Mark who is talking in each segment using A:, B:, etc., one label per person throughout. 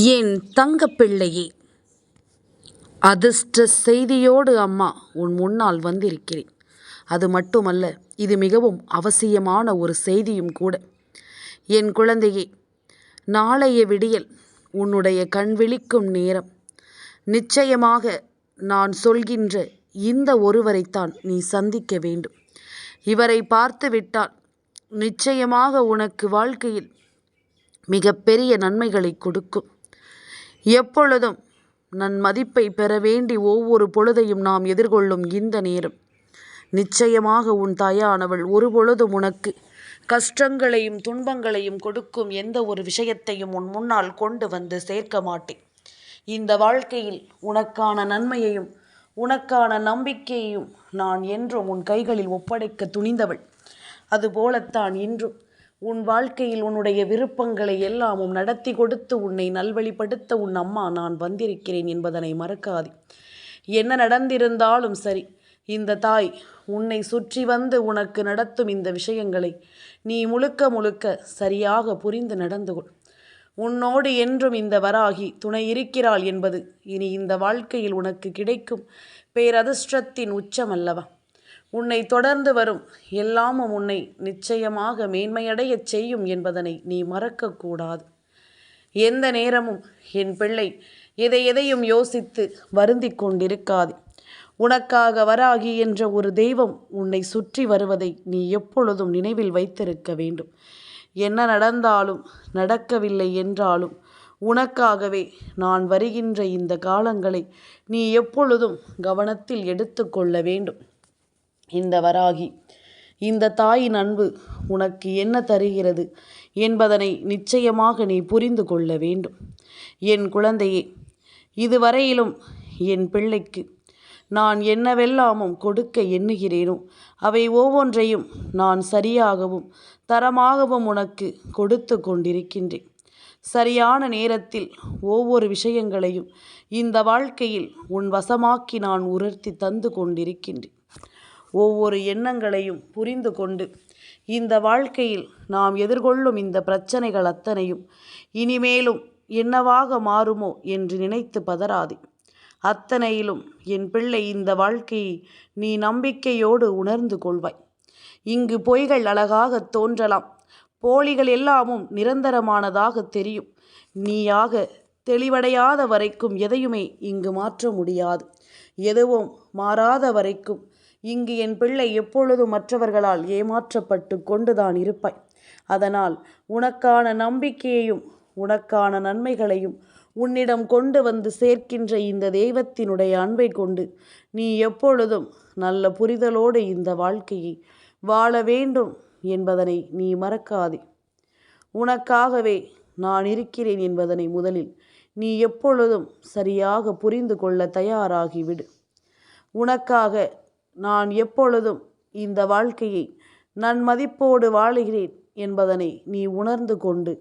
A: என் தங்கப்பிள்ளையே, அதிர்ஷ்ட செய்தியோடு அம்மா உன் முன்னால் வந்திருக்கிறேன். அது மட்டுமல்ல, இது மிகவும் அவசியமான ஒரு செய்தியும் கூட. என் குழந்தையே, நாளைய விடியல் உன்னுடைய கண் விழிக்கும் நேரம். நிச்சயமாக நான் சொல்கின்ற இந்த ஒருவரைத்தான் நீ சந்திக்க வேண்டும். இவரை பார்த்து விட்டால் நிச்சயமாக உனக்கு வாழ்க்கையில் மிகப்பெரிய நன்மைகளை கொடுக்கும். எப்பொழுதும் மதிப்பை பெற வேண்டி ஒவ்வொரு பொழுதையும் நாம் எதிர்கொள்ளும் இந்த நேரம், நிச்சயமாக உன் தாயானவள் ஒருபொழுதும் உனக்கு கஷ்டங்களையும் துன்பங்களையும் கொடுக்கும் எந்த ஒரு விஷயத்தையும் உன் முன்னால் கொண்டு வந்து சேர்க்க மாட்டேன். இந்த வாழ்க்கையில் உனக்கான நன்மையையும் உனக்கான நம்பிக்கையையும் நான் என்றும் உன் கைகளில் ஒப்படைக்க துணிந்தவள். அதுபோலத்தான் இன்றும் உன் வாழ்க்கையில் உன்னுடைய விருப்பங்களை எல்லாமும் நடத்தி கொடுத்து உன்னை நல்வழிப்படுத்த உன் அம்மா நான் வந்திருக்கிறேன் என்பதனை மறக்காதே. என்ன நடந்திருந்தாலும் சரி, இந்த தாய் உன்னை சுற்றி வந்து உனக்கு நடத்தும் இந்த விஷயங்களை நீ முழுக்க முழுக்க சரியாக புரிந்து நடந்து கொள். உன்னோடு என்றும் இந்த வராகி துணை இருக்கிறாள் என்பது இனி இந்த வாழ்க்கையில் உனக்கு கிடைக்கும் பேரதிர்ஷ்டத்தின் உச்சம் அல்லவா? உன்னை தொடர்ந்து வரும் எல்லாமும் உன்னை நிச்சயமாக மேன்மையடையச் செய்யும் என்பதனை நீ மறக்கக்கூடாது. எந்த நேரமும் என் பிள்ளை எதையும் யோசித்து வருந்தி கொண்டிருக்காது. உனக்காக வராகி என்ற ஒரு தெய்வம் உன்னை சுற்றி வருவதை நீ எப்பொழுதும் நினைவில் வைத்திருக்க வேண்டும். என்ன நடந்தாலும் நடக்கவில்லை என்றாலும் உனக்காகவே நான் வருகின்ற இந்த காலங்களை நீ எப்பொழுதும் கவனத்தில் எடுத்து கொள்ள வேண்டும். இந்த வராகி, இந்த தாயின் அன்பு உனக்கு என்ன தருகிறது என்பதனை நிச்சயமாக நீ புரிந்து கொள்ள வேண்டும். என் குழந்தையே, இதுவரையிலும் என் பிள்ளைக்கு நான் என்னவெல்லாமும் கொடுக்க எண்ணுகிறேனோ அவை ஒவ்வொன்றையும் நான் சரியாகவும் தரமாகவும் உனக்கு கொடுத்து கொண்டிருக்கின்றேன். சரியான நேரத்தில் ஒவ்வொரு விஷயங்களையும் இந்த வாழ்க்கையில் உன் வசமாக்கி நான் உணர்த்தி தந்து கொண்டிருக்கின்றேன். ஒவ்வொரு எண்ணங்களையும் புரிந்து கொண்டு இந்த வாழ்க்கையில் நாம் எதிர்கொள்ளும் இந்த பிரச்சனைகள் அத்தனையும் இனிமேலும் என்னவாக மாறுமோ என்று நினைத்து பதறாதே. அத்தனையிலும் என் பிள்ளை இந்த வாழ்க்கையை நீ நம்பிக்கையோடு உணர்ந்து கொள்வாய். இங்கு பொய்கள் அழகாக தோன்றலாம், போலிகள் எல்லாமும் நிரந்தரமானதாக தெரியும். நீயாக தெளிவடையாத வரைக்கும் எதையுமே இங்கு மாற்ற முடியாது. எதுவும் மாறாத வரைக்கும் இங்கு என் பிள்ளை எப்பொழுதும் மற்றவர்களால் ஏமாற்றப்பட்டு கொண்டுதான் இருப்பாய். அதனால் உனக்கான நம்பிக்கையையும் உனக்கான நன்மைகளையும் உன்னிடம் கொண்டு வந்து சேர்க்கின்ற இந்த தெய்வத்தினுடைய அன்பை கொண்டு நீ எப்பொழுதும் நல்ல புரிதலோடு இந்த வாழ்க்கையை வாழ வேண்டும் என்பதனை நீ மறக்காதே. உனக்காகவே நான் இருக்கிறேன் என்பதனை முதலில் நீ எப்பொழுதும் சரியாக புரிந்து கொள்ள தயாராகிவிடு. உனக்காக நான் எப்பொழுதும் இந்த வாழ்க்கையை நன்மதிப்போடு வாழுகிறேன் என்பதனை நீ உணர்ந்து கொண்டு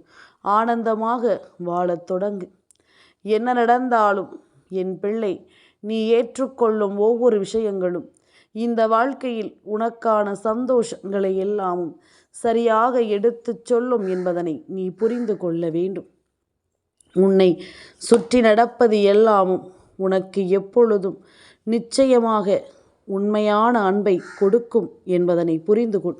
A: ஆனந்தமாக வாழத் தொடங்கு. என்ன நடந்தாலும் என் பிள்ளை நீ ஏற்றுக்கொள்ளும் ஒவ்வொரு விஷயங்களும் இந்த வாழ்க்கையில் உனக்கான சந்தோஷங்களை எல்லாமும் சரியாக எடுத்துச் சொல்லும் என்பதனை நீ புரிந்து கொள்ள வேண்டும். உன்னை சுற்றி நடப்பது எல்லாமும் உனக்கு எப்பொழுதும் நிச்சயமாக உண்மையான அன்பை கொடுக்கும் என்பதனை புரிந்து கொள்.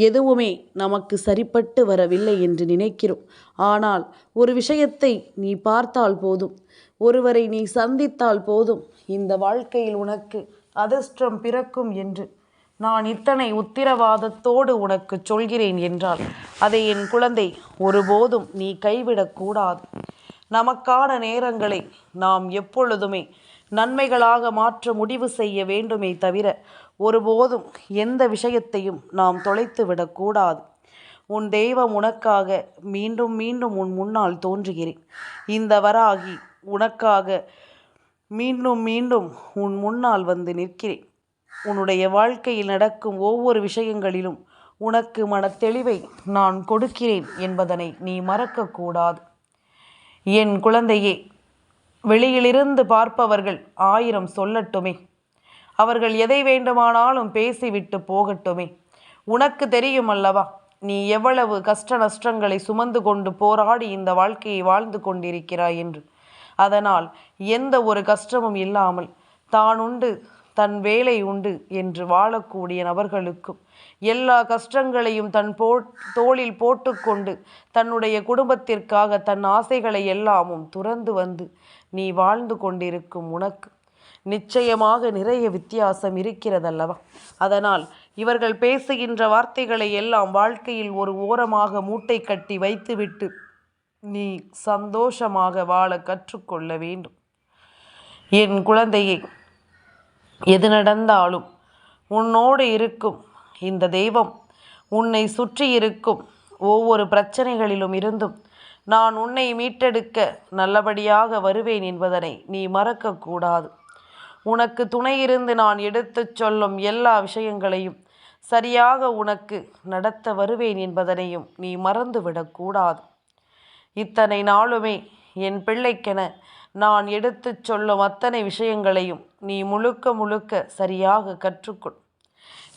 A: எதுவுமே நமக்கு சரிப்பட்டு வரவில்லை என்று நினைக்கிறோம். ஆனால் ஒரு விஷயத்தை நீ பார்த்தால் போதும், ஒருவரை நீ சந்தித்தால் போதும், இந்த வாழ்க்கையில் உனக்கு அதிர்ஷ்டம் பிறக்கும் என்று நான் இத்தனை உத்திரவாதத்தோடு உனக்கு சொல்கிறேன் என்றால் அதை என் குழந்தை ஒருபோதும் நீ கைவிடக்கூடாது. நமக்கான நேரங்களை நாம் எப்பொழுதுமே நன்மைகளாக மாற்ற முடிவு செய்ய வேண்டுமே தவிர ஒருபோதும் எந்த விஷயத்தையும் நாம் தொலைத்து விடக்கூடாது. உன் தெய்வம் உனக்காக மீண்டும் மீண்டும் உன் முன்னால் தோன்றுகிறேன். இந்த வராகி உனக்காக மீண்டும் மீண்டும் உன் முன்னால் வந்து நிற்கிறேன். உன்னுடைய வாழ்க்கையில் நடக்கும் ஒவ்வொரு விஷயங்களிலும் உனக்கு மனத்தெளிவை நான் கொடுக்கிறேன் என்பதனை நீ மறக்கக்கூடாது. என் குழந்தையே, வெளியிலிருந்து பார்ப்பவர்கள் 1000 சொல்லட்டுமே, அவர்கள் எதை வேண்டுமானாலும் பேசிவிட்டு போகட்டுமே. உனக்கு தெரியும் அல்லவா, நீ எவ்வளவு கஷ்ட நஷ்டங்களை சுமந்து கொண்டு போராடி இந்த வாழ்க்கையை வாழ்ந்து கொண்டிருக்கிறாய் என்று. அதனால் எந்த ஒரு கஷ்டமும் இல்லாமல் தான் உண்டு தன் வேலை உண்டு என்று வாழக்கூடிய நபர்களுக்கும் எல்லா கஷ்டங்களையும் தோளில் போட்டுக்கொண்டு தன்னுடைய குடும்பத்திற்காக தன் ஆசைகளை எல்லாமும் துறந்து வந்து நீ வாழ்ந்து கொண்டிருக்கும் உனக்கு நிச்சயமாக நிறைய வித்தியாசம் இருக்கிறதல்லவா? அதனால் இவர்கள் பேசுகின்ற வார்த்தைகளை எல்லாம் வாழ்க்கையில் ஒரு ஓரமாக மூட்டை கட்டி வைத்துவிட்டு நீ சந்தோஷமாக வாழ கற்றுக்கொள்ள வேண்டும். என் குழந்தையே, எது நடந்தாலும் உன்னோடு இருக்கும் இந்த தெய்வம் உன்னை சுற்றி இருக்கும் ஒவ்வொரு பிரச்சனைகளிலும் இருந்தும் நான் உன்னை மீட்டெடுக்க நல்லபடியாக வருவேன் என்பதனை நீ மறக்கக்கூடாது. உனக்கு துணையிருந்து நான் எடுத்துச் சொல்லும் எல்லா விஷயங்களையும் சரியாக உனக்கு நடத்த வருவேன் என்பதனையும் நீ மறந்துவிடக்கூடாது. இத்தனை நாளுமே என் பிள்ளைக்கென நான் எடுத்துச் சொல்லும் அத்தனை விஷயங்களையும் நீ முழுக்க முழுக்க சரியாக கற்றுக்கொள்.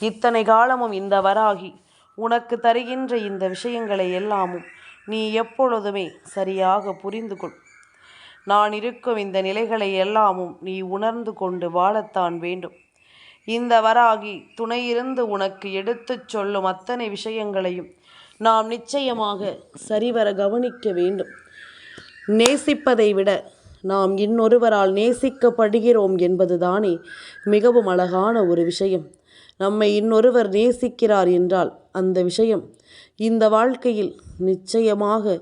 A: இத்தனை காலமும் இந்த வராகி உனக்கு தருகின்ற இந்த விஷயங்களை எல்லாமும் நீ எப்பொழுதுமே சரியாக புரிந்து கொள். நான் இருக்கும் இந்த நிலைகளை எல்லாமும் நீ உணர்ந்து கொண்டு வாழத்தான் வேண்டும். இந்த வராகி துணையிருந்து உனக்கு எடுத்துச் சொல்லும் அத்தனை விஷயங்களையும் நாம் நிச்சயமாக சரிவர கவனிக்க வேண்டும். நேசிப்பதை விட நாம் இன்னொருவரால் நேசிக்கப்படுகிறோம் என்பதுதானே மிகவும் அழகான ஒரு விஷயம். நம்மை இன்னொருவர் நேசிக்கிறார் என்றால் அந்த விஷயம் இந்த வாழ்க்கையில் நிச்சயமாக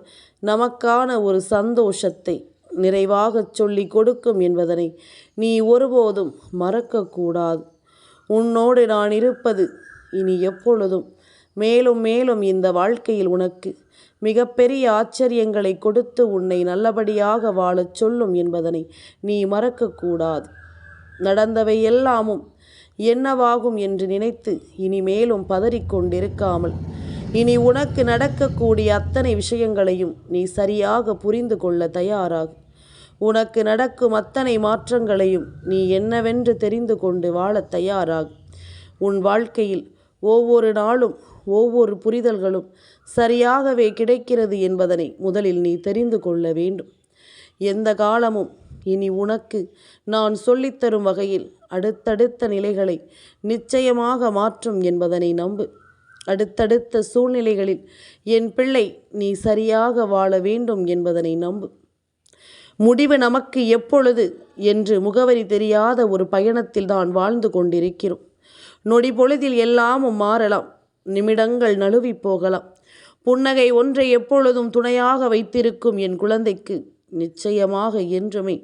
A: நமக்கான ஒரு சந்தோஷத்தை நிறைவாக சொல்லி கொடுக்கும் என்பதனை நீ ஒருபோதும் மறக்கக்கூடாது. உன்னோடு நான் இருப்பது இனி எப்பொழுதும் மேலும் மேலும் இந்த வாழ்க்கையில் உனக்கு மிகப்பெரிய ஆச்சரியங்களை கொடுத்து உன்னை நல்லபடியாக வாழச் சொல்லும் என்பதனை நீ மறக்கக்கூடாது. நடந்தவை எல்லாமும் என்னவாகும் என்று நினைத்து இனிமேலும் பதறிக்கொண்டிருக்காமல் இனி உனக்கு நடக்கக்கூடிய அத்தனை விஷயங்களையும் நீ சரியாக புரிந்து கொள்ள தயாராகு. உனக்கு நடக்கும் அத்தனை மாற்றங்களையும் நீ என்னவென்று தெரிந்து கொண்டு வாழத் தயாராகு. உன் வாழ்க்கையில் ஒவ்வொரு நாளும் ஒவ்வொரு புரிதல்களும் சரியாகவே கிடைக்கிறது என்பதனை முதலில் நீ தெரிந்து கொள்ள வேண்டும். எந்த காலமும் இனி உனக்கு நான் சொல்லித்தரும் வகையில் அடுத்தடுத்த நிலைகளை நிச்சயமாக மாற்றும் என்பதனை நம்பு. அடுத்தடுத்த சூழ்நிலைகளில் என் பிள்ளை நீ சரியாக வாழ வேண்டும் என்பதனை நம்பு. முடிவு நமக்கு எப்பொழுது என்று முகவரி தெரியாத ஒரு பயணத்தில் தான் வாழ்ந்து கொண்டிருக்கிறோம். நொடி பொழுதில் எல்லாமும் மாறலாம். நிமிடங்கள் நழுவி போகலாம். புன்னகை ஒன்றை எப்பொழுதும் துணையாக வைத்திருக்கும் என் குழந்தைக்கு நிச்சயமாக என்றுமே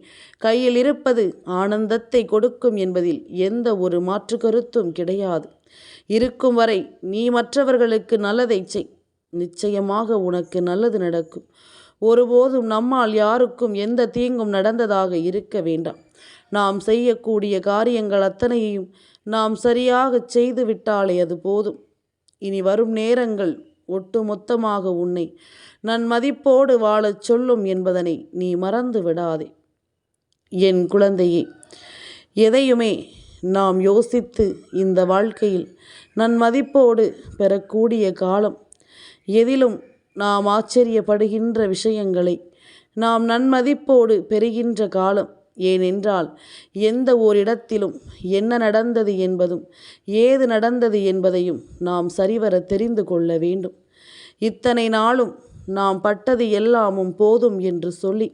A: கையில் இருப்பது ஆனந்தத்தை கொடுக்கும் என்பதில் எந்த ஒரு மாற்று கருத்தும் கிடையாது. இருக்கும் வரை நீ மற்றவர்களுக்கு நல்லதை செய். நிச்சயமாக உனக்கு நல்லது நடக்கும். ஒருபோதும் நம்மால் யாருக்கும் எந்த தீங்கும் நடந்ததாக இருக்க வேண்டாம். நாம் செய்யக்கூடிய காரியங்கள் அத்தனையையும் நாம் சரியாக செய்து விட்டாலே அது போதும். இனி வரும் நேரங்கள் ஒட்டுமொத்தமாக உன்னை நன்மதிப்போடு வாழச் சொல்லும் என்பதனை நீ மறந்து விடாதே. என் குழந்தையே, எதையுமே நாம் யோசித்து இந்த வாழ்க்கையில் நன்மதிப்போடு பெறக்கூடிய காலம். எதிலும் நாம் ஆச்சரியப்படுகின்ற விஷயங்களை நாம் நன்மதிப்போடு பெறுகின்ற காலம். ஏனென்றால் எந்த ஓரிடத்திலும் என்ன நடந்தது என்பதும் ஏது நடந்தது என்பதையும் நாம் சரிவர தெரிந்து கொள்ள வேண்டும். இத்தனை நாளும் நாம் பட்டது எல்லாமும் போதும் என்று சொல்லி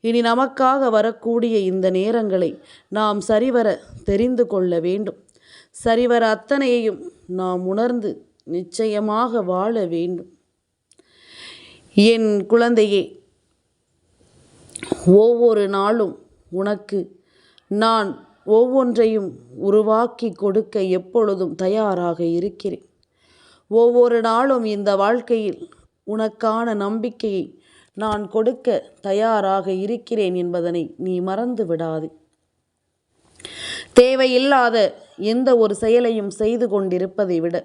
A: இனி நமக்காக வரக்கூடிய இந்த நேரங்களை நாம் சரிவர தெரிந்து கொள்ள வேண்டும். சரிவர அத்தனையையும் நாம் உணர்ந்து நிச்சயமாக வாழ வேண்டும். என் குழந்தையே, ஒவ்வொரு நாளும் உனக்கு நான் ஒவ்வொன்றையும் உருவாக்கி கொடுக்க எப்பொழுதும் தயாராக இருக்கிறேன். ஒவ்வொரு நாளும் இந்த வாழ்க்கையில் உனக்கான நம்பிக்கையை நான் கொடுக்க தயாராக இருக்கிறேன் என்பதனை நீ மறந்து விடாதே. தேவையில்லாத எந்த ஒரு செயலையும் செய்து கொண்டிருப்பதை விட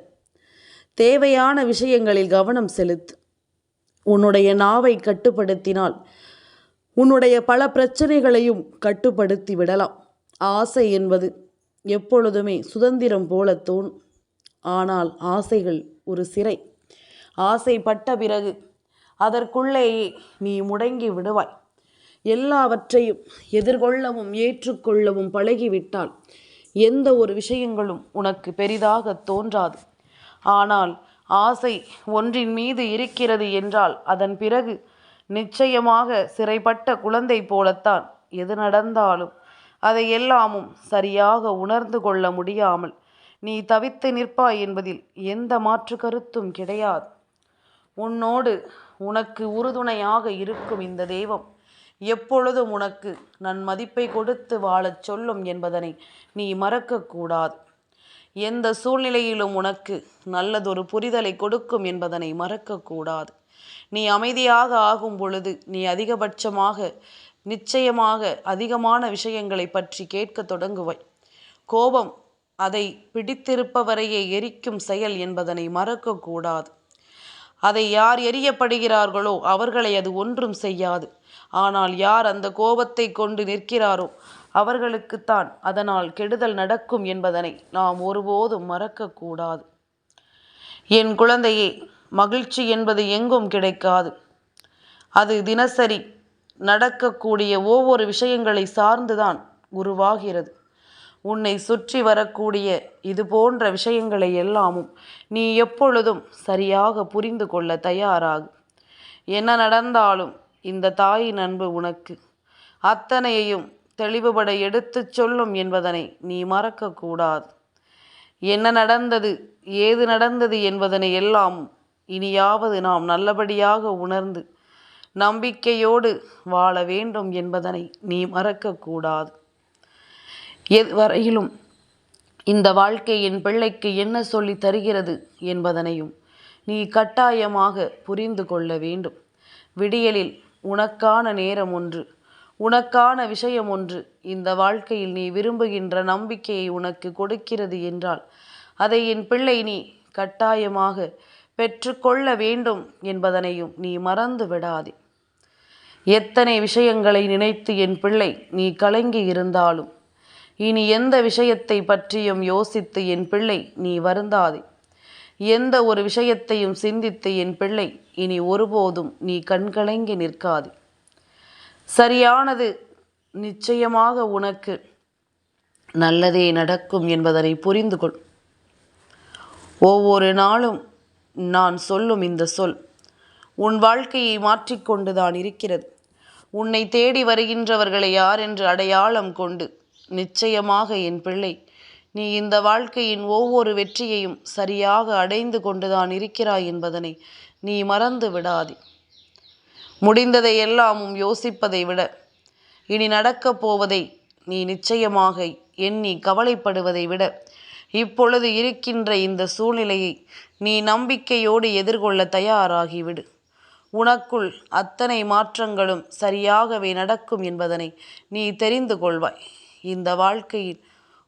A: தேவையான விஷயங்களில் கவனம் செலுத்து. உன்னுடைய நாவை கட்டுப்படுத்தினால் உன்னுடைய பல பிரச்சனைகளையும் கட்டுப்படுத்தி விடலாம். ஆசை என்பது எப்பொழுதுமே சுதந்திரம் போல தோணும். ஆனால் ஆசைகள் ஒரு சிறை. ஆசைப்பட்ட பிறகு அதற்குள்ளேயே நீ முடங்கி விடுவாய். எல்லாவற்றையும் எதிர்கொள்ளவும் ஏற்றுக்கொள்ளவும் பழகிவிட்டால் எந்த ஒரு விஷயங்களும் உனக்கு பெரிதாக தோன்றாது. ஆனால் ஆசை ஒன்றின் மீது இருக்கிறது என்றால் அதன் பிறகு நிச்சயமாக சிறைப்பட்ட குழந்தை போலத்தான் எது நடந்தாலும் அதை எல்லாமும் சரியாக உணர்ந்து கொள்ள முடியாமல் நீ தவித்து நிற்பாய் என்பதில் எந்த மாற்று கருத்தும் கிடையாது. உன்னோடு உனக்கு உறுதுணையாக இருக்கும் இந்த தெய்வம் எப்பொழுதும் உனக்கு நன்மதிப்பை கொடுத்து வாழச் சொல்லும் என்பதனை நீ மறக்கக்கூடாது. எந்த சூழ்நிலையிலும் உனக்கு நல்லதொரு புரிதலை கொடுக்கும் என்பதனை மறக்கக்கூடாது. நீ அமைதியாக ஆகும் பொழுது நீ நிச்சயமாக அதிகமான விஷயங்களை பற்றி கேட்க தொடங்குவாய். கோபம் அதை பிடித்திருப்பவரையே எரிக்கும் செயல் என்பதனை மறக்கக்கூடாது. அதை யார் எரியப்படுகிறார்களோ அவர்களை அது ஒன்றும் செய்யாது. ஆனால் யார் அந்த கோபத்தை கொண்டு நிற்கிறாரோ அவர்களுக்குத்தான் அதனால் கெடுதல் நடக்கும் என்பதனை நாம் ஒருபோதும் மறக்கக்கூடாது. என் குழந்தையே, மகிழ்ச்சி என்பது எங்கும் கிடைக்காது. அது தினசரி நடக்கக்கூடிய ஒவ்வொரு விஷயங்களை சார்ந்துதான் உருவாகிறது. உன்னை சுற்றி வரக்கூடிய இது போன்ற விஷயங்களை எல்லாமும் நீ எப்பொழுதும் சரியாக புரிந்து கொள்ள தயாராகு. என்ன நடந்தாலும் இந்த தாயின் அன்பு உனக்கு அத்தனையையும் தெளிவுபட எடுத்துச் சொல்லும் என்பதனை நீ மறக்கக்கூடாது. என்ன நடந்தது, ஏது நடந்தது என்பதனை எல்லாம் இனியாவது நாம் நல்லபடியாக உணர்ந்து நம்பிக்கையோடு வாழ வேண்டும் என்பதனை நீ மறக்கக்கூடாது. எதுவரையிலும் இந்த வாழ்க்கை என் பிள்ளைக்கு என்ன சொல்லி தருகிறது என்பதனையும் நீ கட்டாயமாக புரிந்து கொள்ள வேண்டும். விடியலில் உனக்கான நேரம் ஒன்று, உனக்கான விஷயம் ஒன்று இந்த வாழ்க்கையில் நீ விரும்புகின்ற நம்பிக்கையை உனக்கு கொடுக்கிறது என்றால் அதை என் பிள்ளை நீ கட்டாயமாக பெற்றுக்கொள்ள வேண்டும் என்பதனையும் நீ மறந்து விடாதே. எத்தனை விஷயங்களை நினைத்து என் பிள்ளை நீ கலங்கி இருந்தாலும் இனி எந்த விஷயத்தை பற்றியும் யோசித்து என் பிள்ளை நீ வருந்தாதே. எந்த ஒரு விஷயத்தையும் சிந்தித்து என் பிள்ளை இனி ஒருபோதும் நீ கண்கலங்கி நிற்காதே. சரியானது நிச்சயமாக உனக்கு நல்லதே நடக்கும் என்பதனை புரிந்து கொள். ஒவ்வொரு நாளும் நான் சொல்லும் இந்த சொல் உன் வாழ்க்கையை மாற்றிக்கொண்டுதான் இருக்கிறது. உன்னை தேடி வருகின்றவர்களை யார் என்று அடையாளம் கொண்டு நிச்சயமாக என் பிள்ளை நீ இந்த வாழ்க்கையின் ஒவ்வொரு வெற்றியையும் சரியாக அடைந்து கொண்டுதான் இருக்கிறாய் என்பதனை நீ மறந்து விடாதே. முடிந்ததை எல்லாமும் யோசிப்பதை விட இனி நடக்கப் போவதை நீ நிச்சயமாக எண்ணி கவலைப்படுவதை விட இப்பொழுது இருக்கின்ற இந்த சூழ்நிலையை நீ நம்பிக்கையோடு எதிர்கொள்ள தயாராகிவிடு. உனக்குள் அத்தனை மாற்றங்களும் சரியாகவே நடக்கும் என்பதனை நீ தெரிந்து கொள்வாய். இந்த வாழ்க்கையில்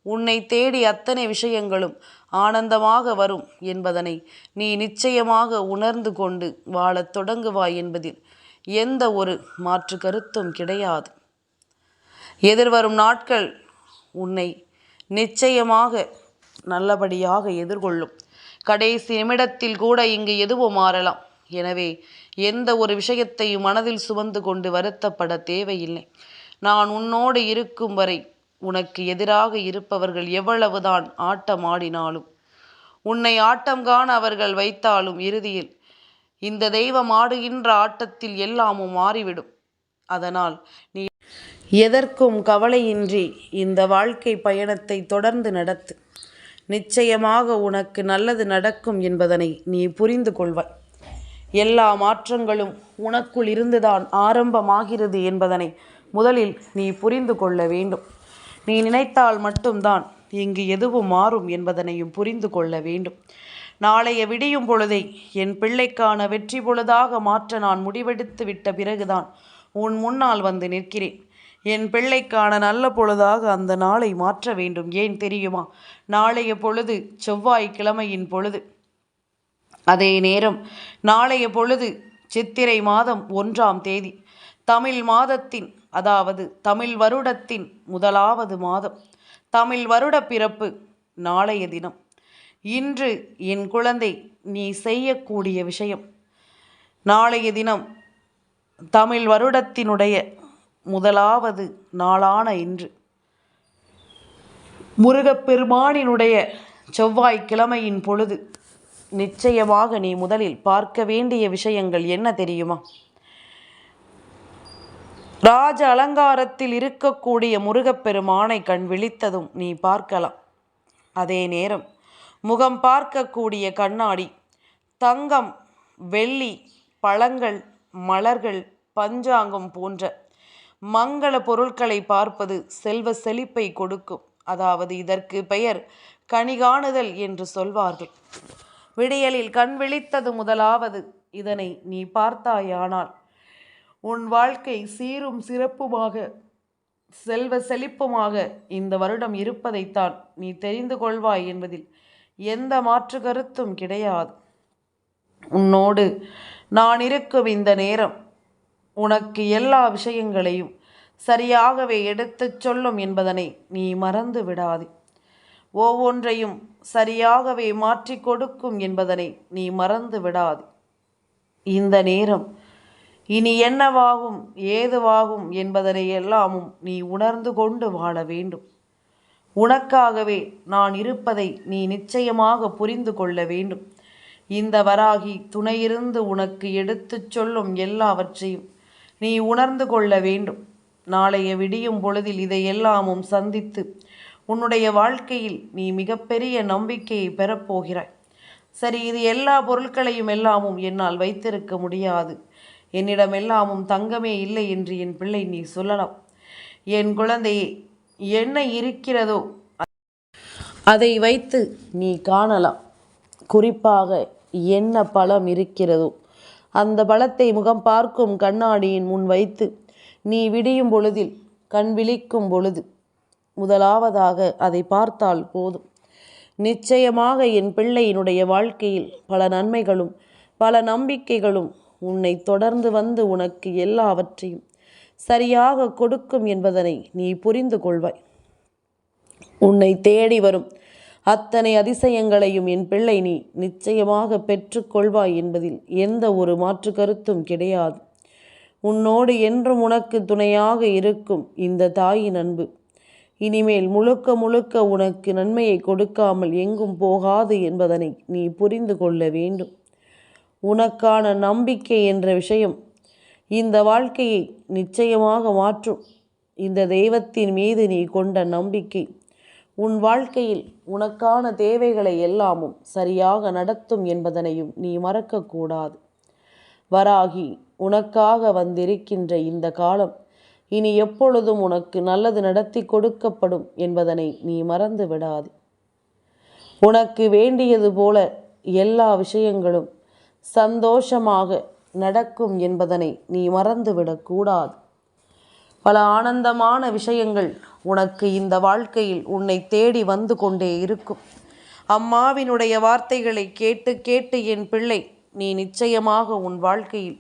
A: உன்னை தேடி அத்தனை விஷயங்களும் ஆனந்தமாக வரும் என்பதனை நீ நிச்சயமாக உணர்ந்து கொண்டு வாழத் தொடங்குவாய் என்பதில் எந்த ஒரு மாற்று கருத்தும் கிடையாது. எதிர்வரும் நாட்கள் உன்னை நிச்சயமாக நல்லபடியாக எதிர்கொள்ளும். கடைசி நிமிடத்தில் கூட இங்கு எதுவும் மாறலாம். எனவே எந்த ஒரு விஷயத்தையும் மனதில் சுமந்து கொண்டு வருத்தப்பட தேவையில்லை. நான் உன்னோடு இருக்கும் வரை உனக்கு எதிராக இருப்பவர்கள் எவ்வளவுதான் ஆட்டம் ஆடினாலும், உன்னை ஆட்டம் காண அவர்கள் வைத்தாலும் இறுதியில் இந்த தெய்வம் ஆடுகின்ற ஆட்டத்தில் எல்லாமும் மாறிவிடும். அதனால் நீ எதற்கும் கவலையின்றி இந்த வாழ்க்கை பயணத்தை தொடர்ந்து நடத்து. நிச்சயமாக உனக்கு நல்லது நடக்கும் என்பதனை நீ புரிந்து கொள்வாய். எல்லா மாற்றங்களும் உனக்குள் இருந்துதான் ஆரம்பமாகிறது என்பதனை முதலில் நீ புரிந்து கொள்ள வேண்டும். நீ நினைத்தால் மட்டும்தான் இங்கு எதுவும் மாறும் என்பதனையும் புரிந்து கொள்ள வேண்டும். நாளைய விடியும் பொழுதை என் பிள்ளைக்கான வெற்றி பொழுதாக மாற்ற நான் முடிவெடுத்து விட்ட பிறகுதான் உன் முன்னால் வந்து நிற்கிறேன். என் பிள்ளைக்கான நல்ல பொழுதாக அந்த நாளை மாற்ற வேண்டும். ஏன் தெரியுமா? நாளைய பொழுது செவ்வாய்க்கிழமையின் பொழுது. அதே நேரம் நாளைய பொழுது சித்திரை மாதம் 1ஆம் தேதி, தமிழ் மாதத்தின் அதாவது தமிழ் வருடத்தின் முதலாவது மாதம், தமிழ் வருட பிறப்பு நாளைய தினம். இன்று என் குழந்தை நீ செய்யக்கூடிய விஷயம், நாளைய தினம் தமிழ் வருடத்தினுடைய முதலாவது நாளான இன்று முருகப்பெருமானினுடைய செவ்வாய்க்கிழமையின் பொழுது நிச்சயமாக நீ முதலில் பார்க்க வேண்டிய விஷயங்கள் என்ன தெரியுமா? ராஜ அலங்காரத்தில் இருக்கக்கூடிய முருகப்பெருமானை கண் விழித்ததும் நீ பார்க்கலாம். அதே நேரம் முகம் பார்க்கக்கூடிய கண்ணாடி, தங்கம், வெள்ளி, பழங்கள், மலர்கள், பஞ்சாங்கம் போன்ற மங்கள பொருட்களை பார்ப்பது செல்வ செழிப்பை கொடுக்கும். அதாவது இதற்கு பெயர் கனிகாணுதல் என்று சொல்வார்கள். விடியலில் கண் விழித்தது முதலாவது இதனை நீ பார்த்தாயானால் உன் வாழ்க்கை சீரும் சிறப்புமாக செல்வ செழிப்புமாக இந்த வருடம் இருப்பதைத்தான் நீ தெரிந்து கொள்வாய் என்பதில் எந்த மாற்று கருத்தும் கிடையாது. உன்னோடு நான் இருக்கும் இந்த நேரம் உனக்கு எல்லா விஷயங்களையும் சரியாகவே எடுத்துச் சொல்லும் என்பதனை நீ மறந்து விடாதே. ஒவ்வொன்றையும் சரியாகவே மாற்றி கொடுக்கும் என்பதனை நீ மறந்து விடாதே. இந்த நேரம் இனி என்னவாகும் ஏதுவாகும் என்பதனை எல்லாமும் நீ உணர்ந்து கொண்டு வாழ வேண்டும். உனக்காகவே நான் இருப்பதை நீ நிச்சயமாக புரிந்து கொள்ள வேண்டும். இந்த வராகி துணையிருந்து உனக்கு எடுத்துச் சொல்லும் எல்லாவற்றையும் நீ உணர்ந்து கொள்ள வேண்டும். நாளைய விடியும் பொழுதில் இதையெல்லாமும் சந்தித்து உன்னுடைய வாழ்க்கையில் நீ மிகப்பெரிய நம்பிக்கையை பெறப்போகிறாய். சரி, இது எல்லா பொருட்களையும் எல்லாமும் என்னால் வைத்திருக்க முடியாது, என்னிடம் எல்லாமும் தங்கமே இல்லை என்று என் பிள்ளை நீ சொல்லலாம். என் குழந்தையே, என்ன இருக்கிறதோ அதை வைத்து நீ காணலாம். குறிப்பாக என்ன பழம் இருக்கிறதோ அந்த பழத்தை முகம் பார்க்கும் கண்ணாடியின் முன் வைத்து நீ விடியும் பொழுதில் கண் விழிக்கும் பொழுது முதலாவதாக அதை பார்த்தால் போதும். நிச்சயமாக என் பிள்ளையினுடைய வாழ்க்கையில் பல நன்மைகளும் பல நம்பிக்கைகளும் உன்னை தொடர்ந்து வந்து உனக்கு எல்லாவற்றையும் சரியாக கொடுக்கும் என்பதனை நீ புரிந்து கொள்வாய். உன்னை தேடி வரும் அத்தனை அதிசயங்களையும் என் பிள்ளை நீ நிச்சயமாக பெற்றுக்கொள்வாய் என்பதில் எந்த ஒரு மாற்று கருத்தும் கிடையாது. உன்னோடு என்றும் உனக்கு துணையாக இருக்கும் இந்த தாயின் அன்பு இனிமேல் முழுக்க முழுக்க உனக்கு நன்மையை கொடுக்காமல் எங்கும் போகாது என்பதனை நீ புரிந்து கொள்ள வேண்டும். உனக்கான நம்பிக்கை என்ற விஷயம் இந்த வாழ்க்கையை நிச்சயமாக மாற்றும். இந்த தெய்வத்தின் மீது நீ கொண்ட நம்பிக்கை உன் வாழ்க்கையில் உனக்கான தேவைகளை எல்லாமும் சரியாக நடத்தும் என்பதனையும் நீ மறக்கக்கூடாது. வராகி உனக்காக வந்திருக்கின்ற இந்த காலம் இனி எப்பொழுதும் உனக்கு நல்லது நடத்தி கொடுக்கப்படும் என்பதனை நீ மறந்து விடாது. உனக்கு வேண்டியது போல எல்லா விஷயங்களும் சந்தோஷமாக நடக்கும் என்பதனை நீ மறந்துவிடக்கூடாது. பல ஆனந்தமான விஷயங்கள் உனக்கு இந்த வாழ்க்கையில் உன்னை தேடி வந்து கொண்டே இருக்கும். அம்மாவினுடைய வார்த்தைகளை கேட்டு கேட்டு என் பிள்ளை நீ நிச்சயமாக உன் வாழ்க்கையில்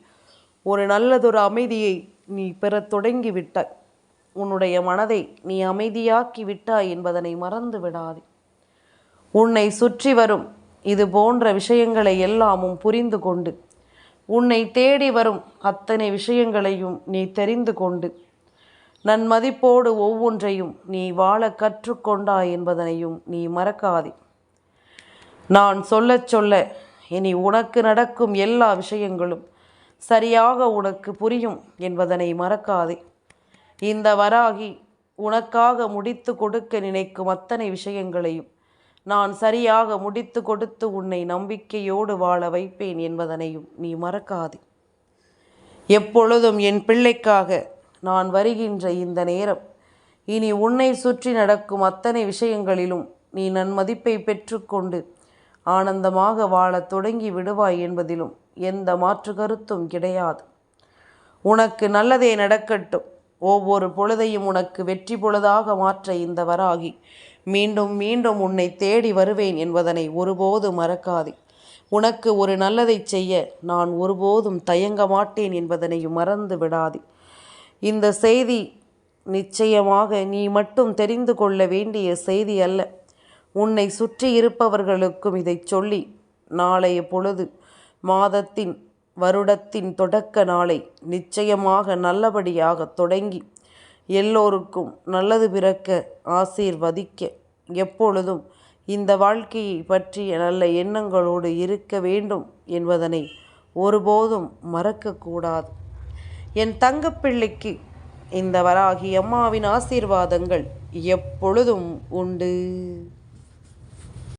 A: ஒரு நல்லதொரு அமைதியை நீ பெறத் தொடங்கி விட்டாய். உன்னுடைய மனதை நீ அமைதியாக்கி விட்டாய் என்பதனை மறந்து விடாதே. உன்னை சுற்றி வரும் இது போன்ற விஷயங்களை எல்லாமும் புரிந்து கொண்டு உன்னை தேடி வரும் அத்தனை விஷயங்களையும் நீ தெரிந்து கொண்டு நன்மதிப்போடு ஒவ்வொன்றையும் நீ வாழ கற்றுக்கொண்டாய் என்பதனையும் நீ மறக்காதே. நான் சொல்ல சொல்ல இனி உனக்கு நடக்கும் எல்லா விஷயங்களும் சரியாக உனக்கு புரியும் என்பதனை மறக்காதே. இந்த வராகி உனக்காக முடித்து கொடுக்க நினைக்கும் அத்தனை விஷயங்களையும் நான் சரியாக முடித்து கொடுத்து உன்னை நம்பிக்கையோடு வாழ வைப்பேன் என்பதனையும் நீ மறக்காதே. எப்பொழுதும் என் பிள்ளைக்காக நான் வருகின்ற இந்த நேரம் இனி உன்னை சுற்றி நடக்கும் அத்தனை விஷயங்களிலும் நீ நன்மதிப்பை பெற்றுக்கொண்டு ஆனந்தமாக வாழத் தொடங்கி விடுவாய் என்பதிலும் எந்த மாற்று கருத்தும் கிடையாது. உனக்கு நல்லதே நடக்கட்டும். ஒவ்வொரு பொழுதையும் உனக்கு வெற்றி பொழுதாக மாற்ற இந்த வராகி மீண்டும் மீண்டும் உன்னை தேடி வருவேன் என்பதனை ஒருபோதும் மறக்காதே. உனக்கு ஒரு நல்லதை செய்ய நான் ஒருபோதும் தயங்க மாட்டேன் என்பதனையும் மறந்து விடாதே. இந்த செய்தி நிச்சயமாக நீ மட்டும் தெரிந்து கொள்ள வேண்டிய செய்தி அல்ல.
B: உன்னை சுற்றி இருப்பவர்களுக்கும் இதை சொல்லி நாளைய பொழுது மாதத்தின் வருடத்தின் தொடக்க நாளை நிச்சயமாக நல்லபடியாக தொடங்கி எல்லோருக்கும் நல்லது பிறக்க ஆசீர்வதிக்க எப்பொழுதும் இந்த வாழ்க்கையை பற்றிய நல்ல எண்ணங்களோடு இருக்க வேண்டும் என்பதனை ஒருபோதும் மறக்கக்கூடாது. என் தங்கப்பிள்ளைக்கு இந்த வராகி அம்மாவின் ஆசீர்வாதங்கள் எப்பொழுதும் உண்டு.